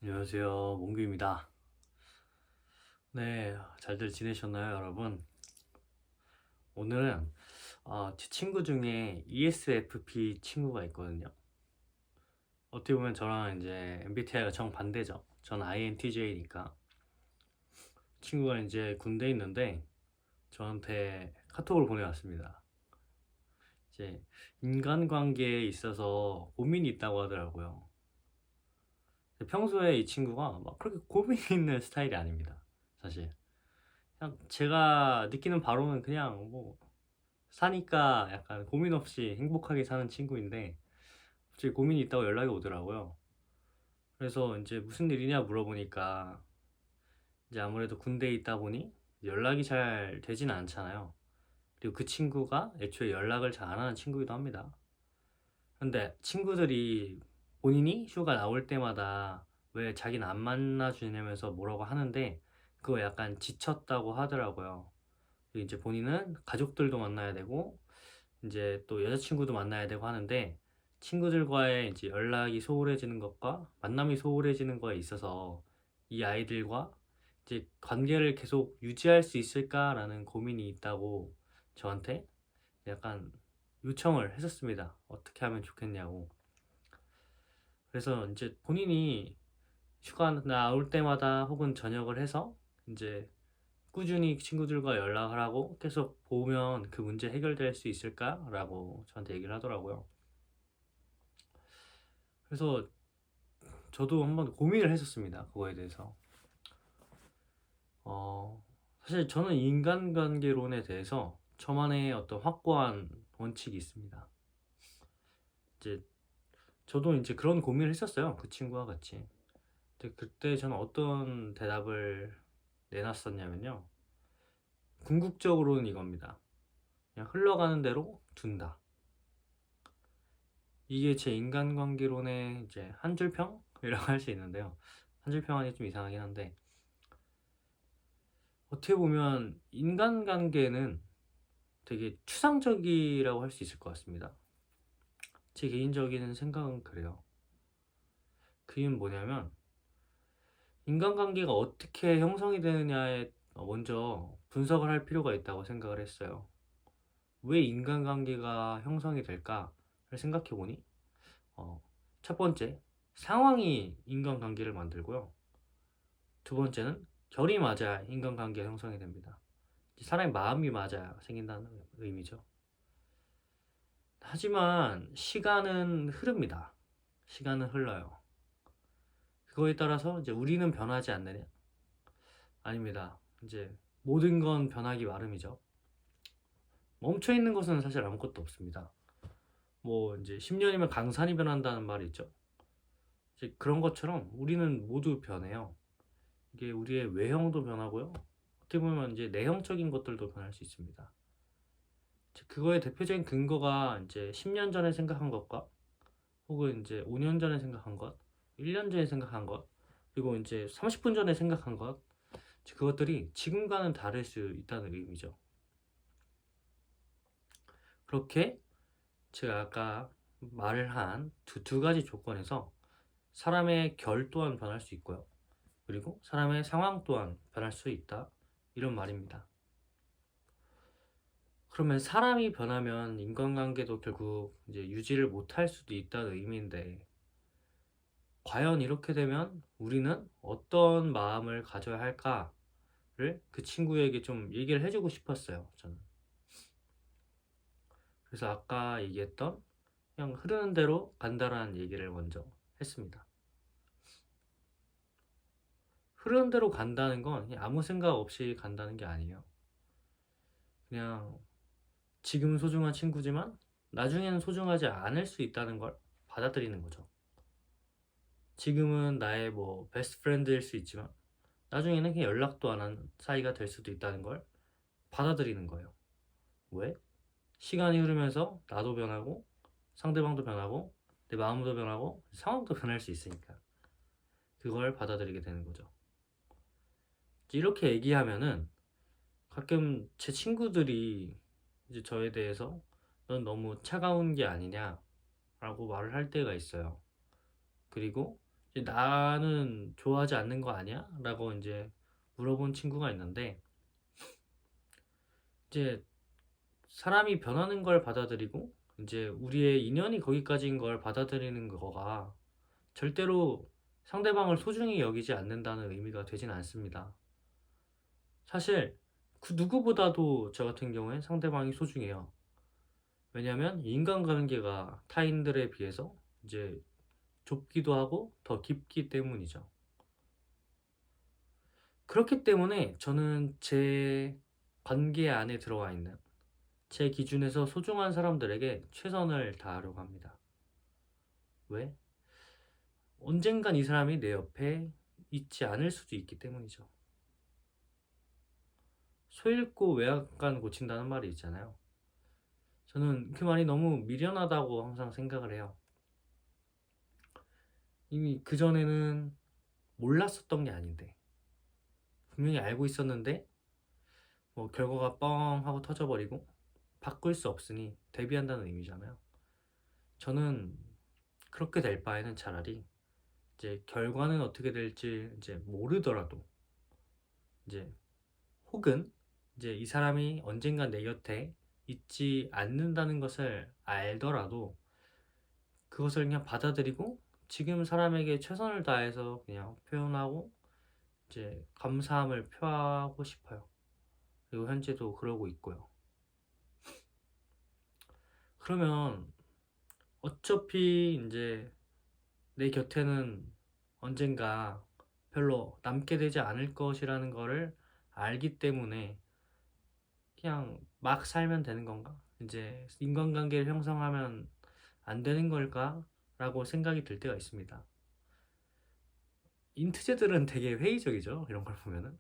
안녕하세요. 몽규입니다. 네, 잘들 지내셨나요, 여러분? 오늘은 제 친구 중에 ESFP 친구가 있거든요. 어떻게 보면 저랑 이제 MBTI가 정반대죠. 전 INTJ니까. 친구가 이제 군대에 있는데 저한테 카톡을 보내왔습니다. 이제 인간관계에 있어서 고민이 있다고 하더라고요. 평소에 이 친구가 막 그렇게 고민이 있는 스타일이 아닙니다. 사실. 그냥 제가 느끼는 바로는 그냥 뭐 사니까 약간 고민 없이 행복하게 사는 친구인데 갑자기 고민이 있다고 연락이 오더라고요. 그래서 이제 무슨 일이냐 물어보니까 이제 아무래도 군대에 있다 보니 연락이 잘 되지는 않잖아요. 그리고 그 친구가 애초에 연락을 잘 안 하는 친구이기도 합니다. 근데 친구들이 본인이 휴가 나올 때마다 왜 자기는 안 만나주냐면서 뭐라고 하는데 그거 약간 지쳤다고 하더라고요. 그리고 이제 본인은 가족들도 만나야 되고 이제 또 여자친구도 만나야 되고 하는데 친구들과의 이제 연락이 소홀해지는 것과 만남이 소홀해지는 거에 있어서 이 아이들과 이제 관계를 계속 유지할 수 있을까라는 고민이 있다고 저한테 약간 요청을 했었습니다. 어떻게 하면 좋겠냐고. 그래서 이제 본인이 휴가 나올 때마다 혹은 저녁을 해서 이제 꾸준히 친구들과 연락을 하고 계속 보면 그 문제 해결될 수 있을까라고 저한테 얘기를 하더라고요. 그래서 저도 한번 고민을 했었습니다. 그거에 대해서. 어, 사실 저는 인간관계론에 대해서 저만의 어떤 확고한 원칙이 있습니다. 이제 저도 이제 그런 고민을 했었어요. 그 친구와 같이. 근데 그때 저는 어떤 대답을 내놨었냐면요. 궁극적으로는 이겁니다. 그냥 흘러가는 대로 둔다. 이게 제 인간관계론의 이제 한 줄평이라고 할 수 있는데요. 한 줄평하기 좀 이상하긴 한데 어떻게 보면 인간관계는 되게 추상적이라고 할 수 있을 것 같습니다. 제 개인적인 생각은 그래요. 그 이유는 뭐냐면 인간관계가 어떻게 형성이 되느냐에 먼저 분석을 할 필요가 있다고 생각을 했어요. 왜 인간관계가 형성이 될까를 생각해 보니 어, 첫 번째 상황이 인간관계를 만들고요. 두 번째는 결이 맞아야 인간관계가 형성이 됩니다. 사람의 마음이 맞아야 생긴다는 의미죠. 하지만 시간은 흐릅니다. 시간은 흘러요. 그거에 따라서 이제 우리는 변하지 않느냐? 아닙니다. 이제 모든 건 변하기 마름이죠. 멈춰 있는 것은 사실 아무것도 없습니다. 뭐 이제 10년이면 강산이 변한다는 말이 있죠. 이제 그런 것처럼 우리는 모두 변해요. 이게 우리의 외형도 변하고요. 어떻게 보면 이제 내형적인 것들도 변할 수 있습니다. 그거의 대표적인 근거가 이제 10년 전에 생각한 것과 혹은 이제 5년 전에 생각한 것, 1년 전에 생각한 것, 그리고 이제 30분 전에 생각한 것, 그것들이 지금과는 다를 수 있다는 의미죠. 그렇게 제가 아까 말을 한 두 가지 조건에서 사람의 결 또한 변할 수 있고요. 그리고 사람의 상황 또한 변할 수 있다. 이런 말입니다. 그러면 사람이 변하면 인간관계도 결국 이제 유지를 못할 수도 있다는 의미인데, 과연 이렇게 되면 우리는 어떤 마음을 가져야 할까를 그 친구에게 좀 얘기를 해주고 싶었어요, 저는. 그래서 아까 얘기했던 그냥 흐르는 대로 간다라는 얘기를 먼저 했습니다. 흐르는 대로 간다는 건 그냥 아무 생각 없이 간다는 게 아니에요. 그냥 지금 소중한 친구지만 나중에는 소중하지 않을 수 있다는 걸 받아들이는 거죠. 지금은 나의 뭐 베스트 프렌드일 수 있지만 나중에는 그냥 연락도 안 하는 사이가 될 수도 있다는 걸 받아들이는 거예요. 왜? 시간이 흐르면서 나도 변하고 상대방도 변하고 내 마음도 변하고 상황도 변할 수 있으니까 그걸 받아들이게 되는 거죠. 이렇게 얘기하면은 가끔 제 친구들이 이제 저에 대해서 넌 너무 차가운 게 아니냐라고 말을 할 때가 있어요. 그리고 이제 "나는 좋아하지 않는 거 아니야?" 라고 인제 물어본 친구가 있는데, 이제 사람이 변하는 걸 받아들이고 인제 우리의 인연이 거기까지인 걸 받아들이는 거가 절대로 상대방을 소중히 여기지 않는다는 의미가 되진 않습니다. 사실 그 누구보다도 저 같은 경우엔 상대방이 소중해요. 왜냐하면 인간관계가 타인들에 비해서 이제 좁기도 하고 더 깊기 때문이죠. 그렇기 때문에 저는 제 관계 안에 들어와 있는 제 기준에서 소중한 사람들에게 최선을 다하려고 합니다. 왜? 언젠간 이 사람이 내 옆에 있지 않을 수도 있기 때문이죠. 소 잃고 외양간 고친다는 말이 있잖아요. 저는 그 말이 너무 미련하다고 항상 생각을 해요. 이미 그전에는 몰랐었던 게 아닌데, 분명히 알고 있었는데 뭐 결과가 뻥 하고 터져버리고 바꿀 수 없으니 대비한다는 의미잖아요. 저는 그렇게 될 바에는 차라리 이제 결과는 어떻게 될지 이제 모르더라도, 이제 혹은 이제 이 사람이 언젠간 내 곁에 있지 않는다는 것을 알더라도 그것을 그냥 받아들이고 지금 사람에게 최선을 다해서 그냥 표현하고 이제 감사함을 표하고 싶어요. 그리고 현재도 그러고 있고요. 그러면 어차피 인제 내 곁에는 언젠가 별로 남게 되지 않을 것이라는 거를 알기 때문에 그냥 막 살면 되는 건가? 인제 '인간관계를 형성하면 안 되는 걸까?'라고 생각이 들 때가 있습니다. 인트제들은 되게 회의적이죠, 이런 걸 보면은.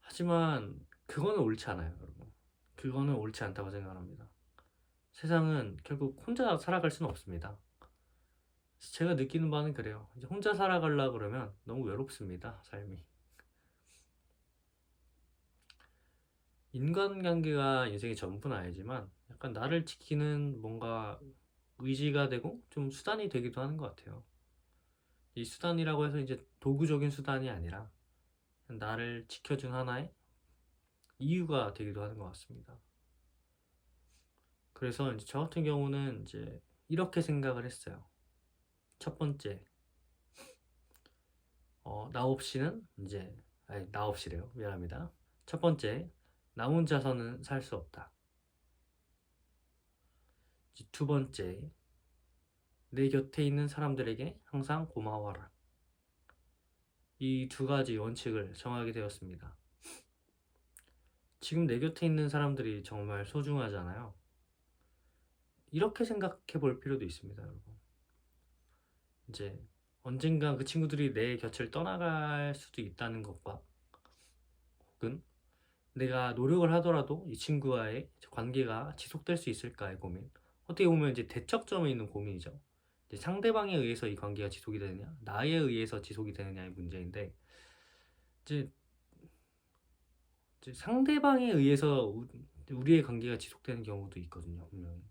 하지만 그거는 옳지 않아요, 여러분. 그거는 옳지 않다고 생각을 합니다. 세상은 결국 혼자 살아갈 수는 없습니다. 제가 느끼는 바는 그래요. 이제 혼자 살아가려 그러면 너무 외롭습니다, 삶이. 인간관계가 인생의 전부는 아니지만 약간 나를 지키는 뭔가 의지가 되고 좀 수단이 되기도 하는 것 같아요. 이 수단이라고 해서 이제 도구적인 수단이 아니라 나를 지켜준 하나의 이유가 되기도 하는 것 같습니다. 그래서 이제 저 같은 경우는 이제 이렇게 생각을 했어요. 첫 번째, 나 없이는 이제, 아니, 나 없이래요. 미안합니다. 첫 번째, 나 혼자서는 살 수 없다. 이제 두 번째, 내 곁에 있는 사람들에게 항상 고마워라. 이 두 가지 원칙을 정하게 되었습니다. 지금 내 곁에 있는 사람들이 정말 소중하잖아요. 이렇게 생각해 볼 필요도 있습니다, 여러분. 이제 언젠가 그 친구들이 내 곁을 떠나갈 수도 있다는 것과, 혹은 내가 노력을 하더라도 이 친구와의 관계가 지속될 수 있을까의 고민. 어떻게 보면 이제 대척점에 있는 고민이죠. 이제 상대방에 의해서 이 관계가 지속이 되느냐, 나에 의해서 지속이 되느냐의 문제인데, 이제, 이제 상대방에 의해서 우리의 관계가 지속되는 경우도 있거든요, 분명히.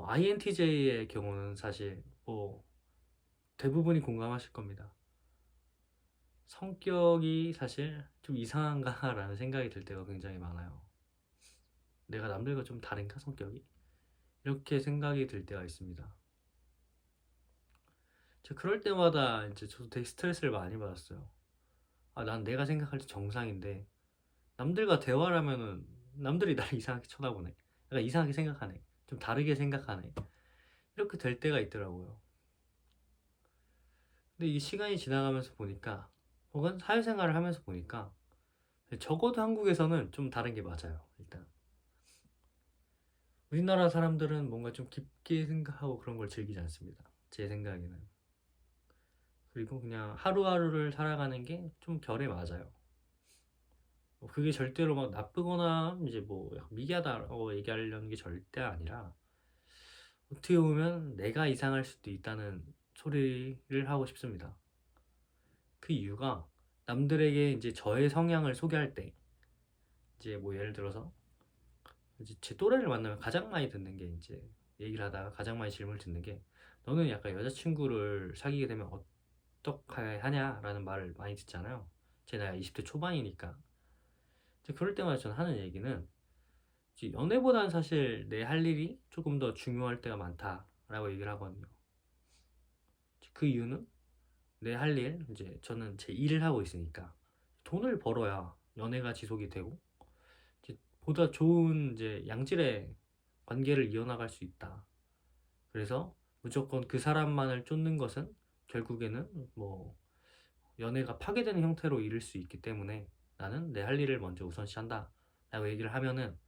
INTJ의 경우는 사실 뭐 대부분이 공감하실 겁니다. 성격이 사실 좀 이상한가라는 생각이 들 때가 굉장히 많아요. 내가 남들과 좀 다른가, 성격이? 이렇게 생각이 들 때가 있습니다. 그럴 때마다 이제 저도 되게 스트레스를 많이 받았어요. 난 내가 생각할 때 정상인데 남들과 대화를 하면은 남들이 나를 이상하게 쳐다보네. 약간 이상하게 생각하네. 좀 다르게 생각하네. 이렇게 될 때가 있더라고요. 근데 이 시간이 지나가면서 보니까, 혹은 사회생활을 하면서 보니까, 적어도 한국에서는 좀 다른 게 맞아요. 일단 우리나라 사람들은 뭔가 좀 깊게 생각하고 그런 걸 즐기지 않습니다, 제 생각에는. 그리고 그냥 하루하루를 살아가는 게 좀 결에 맞아요. 그게 절대로 막 나쁘거나 이제 뭐 약간 미개하다라고 얘기하려는 게 절대 아니라, 어떻게 보면 내가 이상할 수도 있다는 소리를 하고 싶습니다. 그 이유가, 남들에게 이제 저의 성향을 소개할 때, 이제 뭐 예를 들어서 이제 제 또래를 만나면 가장 많이 듣는 게 이제 얘기를 하다가 가장 많이 질문을 듣는 게 너는 약간 여자친구를 사귀게 되면 어떻게 하냐라는 말을 많이 듣잖아요. 제 나이가 20대 초반이니까. 이제 그럴 때마다 저는 하는 얘기는 이제 연애보다는 사실 내 할 일이 조금 더 중요할 때가 많다라고 얘기를 하거든요. 그 이유는 내 할 일, 이제 저는 제 일을 하고 있으니까 돈을 벌어야 연애가 지속이 되고 이제 보다 좋은 이제 양질의 관계를 이어나갈 수 있다. 그래서 무조건 그 사람만을 쫓는 것은 결국에는 뭐 연애가 파괴되는 형태로 이를 수 있기 때문에 나는 내 할 일을 먼저 우선시한다 라고 얘기를 하면은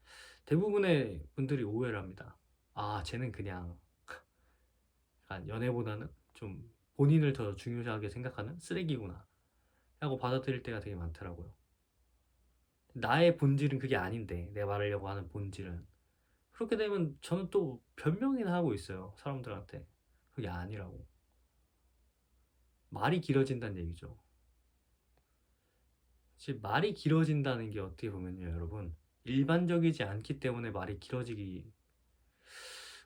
대부분의 분들이 오해를 합니다. 아, 쟤는 그냥 약간 연애보다는 좀 본인을 더 중요하게 생각하는 쓰레기구나 라고 받아들일 때가 되게 많더라고요. 나의 본질은 그게 아닌데, 내 말하려고 하는 본질은. 그렇게 되면 저는 또 변명이나 하고 있어요, 사람들한테. 그게 아니라고. 말이 길어진다는 얘기죠. 사실 말이 길어진다는 게 어떻게 보면요, 여러분, 일반적이지 않기 때문에 말이 길어지기,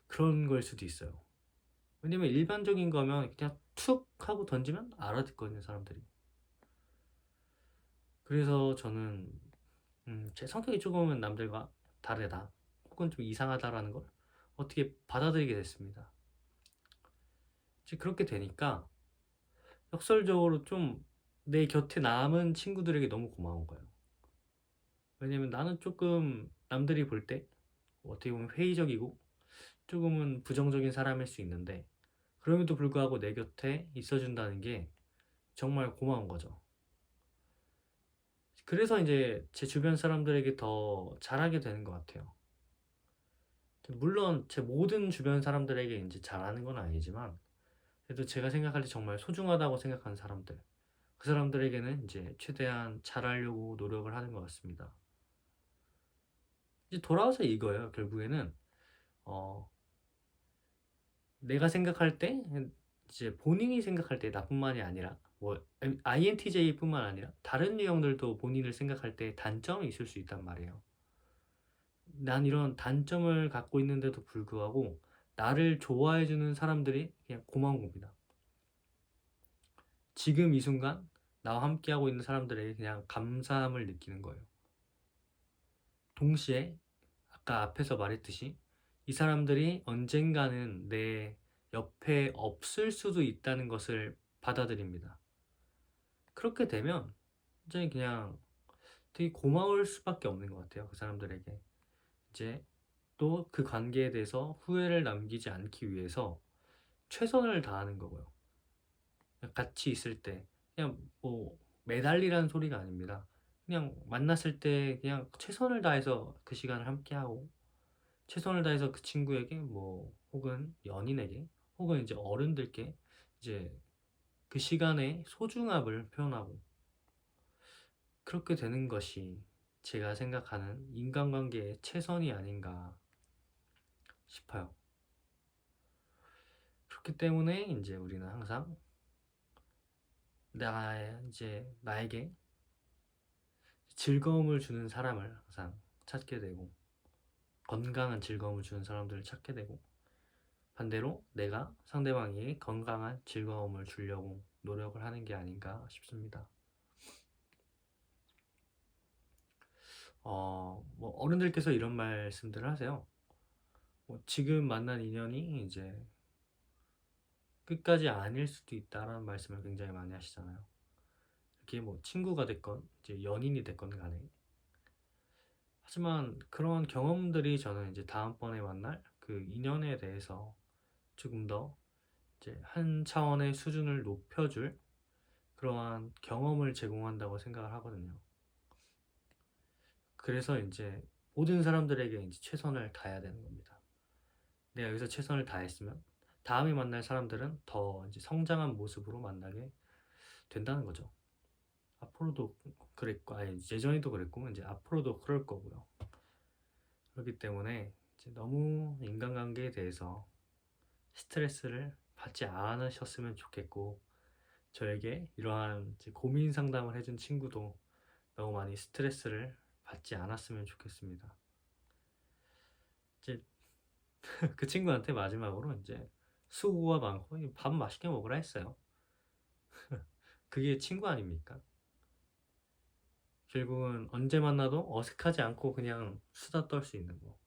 그런 걸 수도 있어요. 왜냐면 일반적인 거면 그냥 툭 하고 던지면 알아듣거든요, 사람들이. 그래서 저는 제 성격이 조금은 남들과 다르다 혹은 좀 이상하다라는 걸 어떻게 받아들이게 됐습니다. 이제 그렇게 되니까 역설적으로 좀 내 곁에 남은 친구들에게 너무 고마운 거예요. 왜냐면 나는 조금 남들이 볼 때 어떻게 보면 회의적이고 조금은 부정적인 사람일 수 있는데, 그럼에도 불구하고 내 곁에 있어준다는 게 정말 고마운 거죠. 그래서 이제 제 주변 사람들에게 더 잘하게 되는 것 같아요. 물론 제 모든 주변 사람들에게 이제 잘하는 건 아니지만, 그래도 제가 생각할 때 정말 소중하다고 생각하는 사람들, 그 사람들에게는 이제 최대한 잘하려고 노력을 하는 것 같습니다. 이제 돌아와서 이거예요. 결국에는 어, 내가 생각할 때 이제 본인이 생각할 때 나뿐만이 아니라 뭐 INTJ뿐만 아니라 다른 유형들도 본인을 생각할 때 단점이 있을 수 있단 말이에요. 난 이런 단점을 갖고 있는데도 불구하고 나를 좋아해주는 사람들이 그냥 고마운 겁니다. 지금 이 순간 나와 함께하고 있는 사람들에게 그냥 감사함을 느끼는 거예요. 동시에 아까 앞에서 말했듯이 이 사람들이 언젠가는 내 옆에 없을 수도 있다는 것을 받아들입니다. 그렇게 되면 이제 그냥 되게 고마울 수밖에 없는 것 같아요. 그 사람들에게. 이제 또 그 관계에 대해서 후회를 남기지 않기 위해서 최선을 다하는 거고요. 같이 있을 때 그냥 뭐 매달리라는 소리가 아닙니다. 그냥 만났을 때 그냥 최선을 다해서 그 시간을 함께하고 최선을 다해서 그 친구에게 뭐 혹은 연인에게 혹은 이제 어른들께 이제 그 시간의 소중함을 표현하고, 그렇게 되는 것이 제가 생각하는 인간관계의 최선이 아닌가 싶어요. 그렇기 때문에 이제 우리는 항상 이제 나에게 즐거움을 주는 사람을 항상 찾게 되고, 건강한 즐거움을 주는 사람들을 찾게 되고, 반대로 내가 상대방에게 건강한 즐거움을 주려고 노력을 하는 게 아닌가 싶습니다. 뭐 어른들께서 이런 말씀들을 하세요. 뭐 지금 만난 인연이 이제 끝까지 아닐 수도 있다라는 말씀을 굉장히 많이 하시잖아요. 이게 뭐 친구가 됐건 이제 연인이 됐건 간에. 하지만 그런 경험들이 저는 이제 다음번에 만날 그 인연에 대해서 조금 더 이제 한 차원의 수준을 높여줄 그러한 경험을 제공한다고 생각을 하거든요. 그래서 이제 모든 사람들에게 이제 최선을 다해야 되는 겁니다. 내가 여기서 최선을 다했으면 다음에 만날 사람들은 더 이제 성장한 모습으로 만나게 된다는 거죠. 앞으로도 그랬고, 아니 예전에도 그랬고 이제 앞으로도 그럴 거고요. 그렇기 때문에 이제 너무 인간관계에 대해서 스트레스를 받지 않으셨으면 좋겠고, 저에게 이러한 이제 고민 상담을 해준 친구도 너무 많이 스트레스를 받지 않았으면 좋겠습니다. 이제 그 친구한테 마지막으로 이제 수고가 많고 밥 맛있게 먹으라 했어요. 그게 친구 아닙니까? 결국은 언제 만나도 어색하지 않고 그냥 수다 떨 수 있는 거.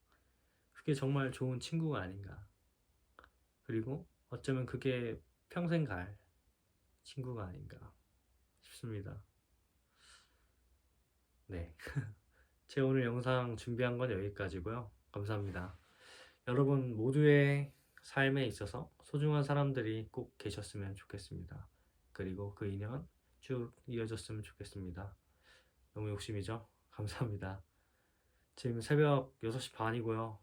그게 정말 좋은 친구가 아닌가. 그리고 어쩌면 그게 평생 갈 친구가 아닌가 싶습니다. 네. 제 오늘 영상 준비한 건 여기까지고요. 감사합니다. 여러분 모두의 삶에 있어서 소중한 사람들이 꼭 계셨으면 좋겠습니다. 그리고 그 인연 쭉 이어졌으면 좋겠습니다. 너무 욕심이죠? 감사합니다. 지금 새벽 6시 반이고요.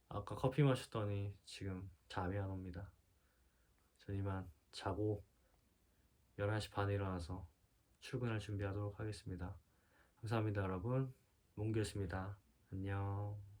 아까 커피 마셨더니 지금 잠이 안 옵니다. 전 이만 자고 11시 반에 일어나서 출근할 준비하도록 하겠습니다. 감사합니다, 여러분. 몽규였습니다. 안녕.